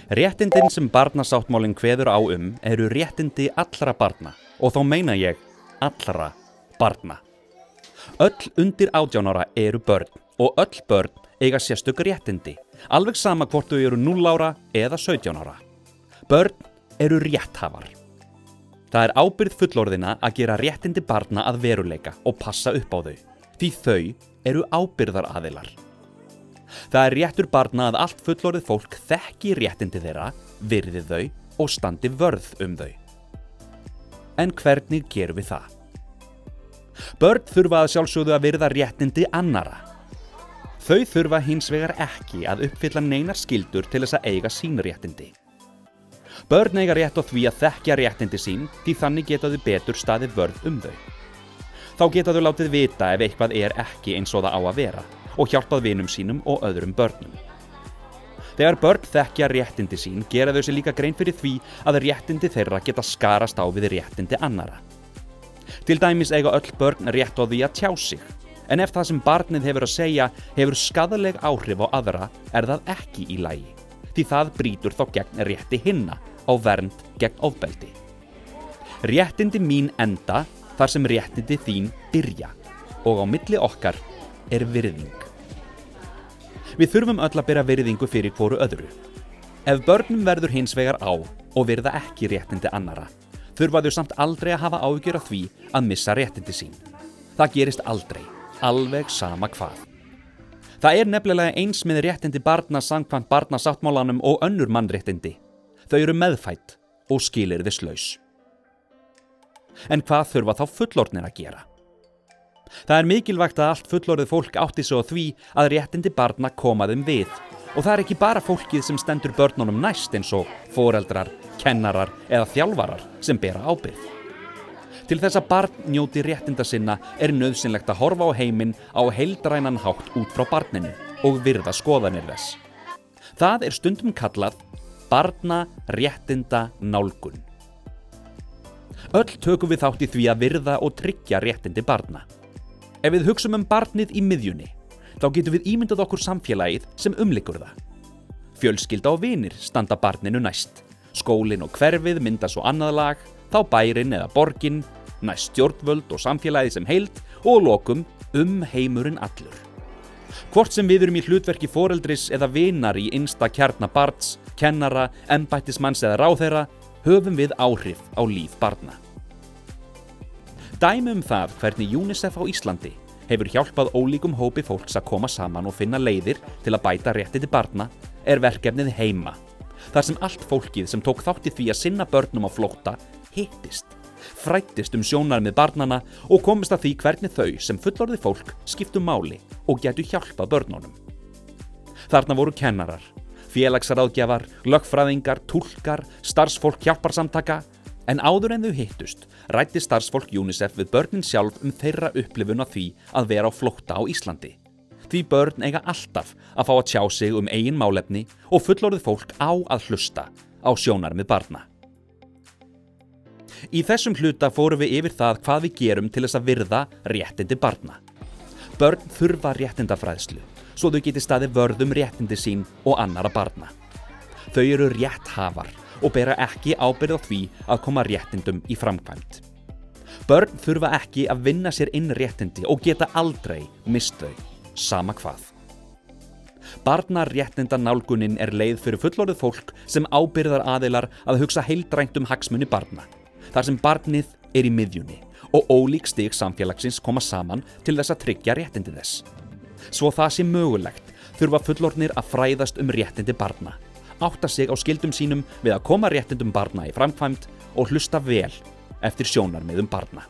Réttindin sem barnasáttmálinn kveður á eru réttindi allra barna og þá meina ég allra barna. Öll undir 18 ára eru börn og öll börn eiga sérstök réttindi, alveg sama hvort þau eru 0 ára eða 17 ára. Börn eru rétthafar. Það er ábyrgð fullorðinna að gera réttindi barna að veruleika og passa upp á þau, því þau eru ábyrgðaraðilar. Það er réttur barna að allt fullorðið fólk þekki réttindi þeirra, virði þau og standi vörð þau. En hvernig gerum við það? Börn þurfa að sjálfsögðu að virða réttindi annara. Þau þurfa hins vegar ekki að uppfylla neinar skyldur til þess að eiga sín réttindi. Börn eiga rétt á því að þekkja réttindi sín því þannig geta þau betur staðið vörð þau. Þá geta þau látið vita ef eitthvað er ekki eins og það á að vera og hjálpað vinum sínum og öðrum börnum. Þegar börn þekkja réttindi sín gera þau sér líka grein fyrir því að réttindi þeirra geta skarast á við réttindi annara. Til dæmis eiga öll börn rétt á því að tjá sig, en ef það sem barnið hefur að segja hefur skaðleg áhrif á aðra það ekki í lagi, því það brýtur þá gegn rétti hinna á vernd gegn ofbeldi. Réttindi mín enda þar sem réttindi þín byrja og á milli okkar virðing. Við þurfum öll að bera virðingu fyrir hvoru öðru. Ef börnum verður hins vegar á og virða ekki réttindi annara, þurfa þau samt aldrei að hafa áhyggjur af því að missa réttindi sín. Það gerist aldrei, alveg sama hvað. Það nefnilega eins með réttindi barna samkvæmt barnasáttmálanum og önnur mannréttindi. Þau eru meðfædd og skilyrðislaus. En hvað þurfa þá fullorðnir að gera? Það mikilvægt að allt fullorðið fólk átti sig á því að réttindi barna koma þeim við. Og það ekki bara fólkið sem stendur börnunum næst eins og foreldrar, kennarar eða þjálfarar sem bera ábyrgð. Til þess að barn njóti réttinda sinna nauðsynlegt að horfa á heiminn á heildrænan hátt út frá barninu og virða skoðanir þess. Það stundum kallað barnaréttinda nálgun. Öll tökum við þátt í því að virða og tryggja réttindi barna. Ef við hugsum barnið í miðjunni, þá getum við ímyndað okkur samfélagið sem umlykur það. Fjölskylda og vinir standa barninu næst. Skólinn og hverfið mynda svo annað lag, þá bærinn eða borginn, næst stjórnvöld og samfélagið sem heild og lokum heimurinn allur. Hvort sem við erum í hlutverki foreldris eða vinar í innsta kjarna barns, kennara, embættismanns eða ráðherra, höfum við áhrif á líf barna. Dæmi það hvernig UNICEF á Íslandi hefur hjálpað ólíkum hópi fólks að koma saman og finna leiðir til að bæta réttindi barna verkefnið Heima, þar sem allt fólkið sem tók þátt í því að sinna börnum á flótta hittist, fræddist sjónarmið barnanna og komist að því hvernig þau sem fullorðið fólk skiptu máli og gætu hjálpað börnunum. Þarna voru kennarar, félagsráðgjafar, lögfræðingar, túlkar, starfsfólk hjálparsamtaka, en áður en þau hittust ræddi starfsfólk UNICEF við börnin sjálf þeirra upplifun af því að vera á flótta á Íslandi. Því börn eiga alltaf að fá að tjá sig eigin málefni og fullorðið fólk á að hlusta á sjónarmið barna. Í þessum hluta fórum við yfir það hvað við gerum til þess að virða réttindi barna. Börn þurfa réttindafræðslu, svo þau geti staðið vörð réttindi sín og annara barna. Þau eru rétthafar og bera ekki ábyrgð á því að koma réttindum í framkvæmd. Börn þurfa ekki að vinna sér inn réttindi og geta aldrei mist þau, sama hvað. Barnaréttinda nálgunin leið fyrir fullorðið fólk sem ábyrgðaraðilar að hugsa heildrænt hagsmuni barna, þar sem barnið í miðjunni og ólík stig samfélagsins koma saman til þess að tryggja réttindi þess. Svo það sé mögulegt þurfa fullorðnir að fræðast réttindi barna, átta sig á skyldum sínum við að koma réttindum barna í framkvæmd og hlusta vel eftir sjónarmiðum barna.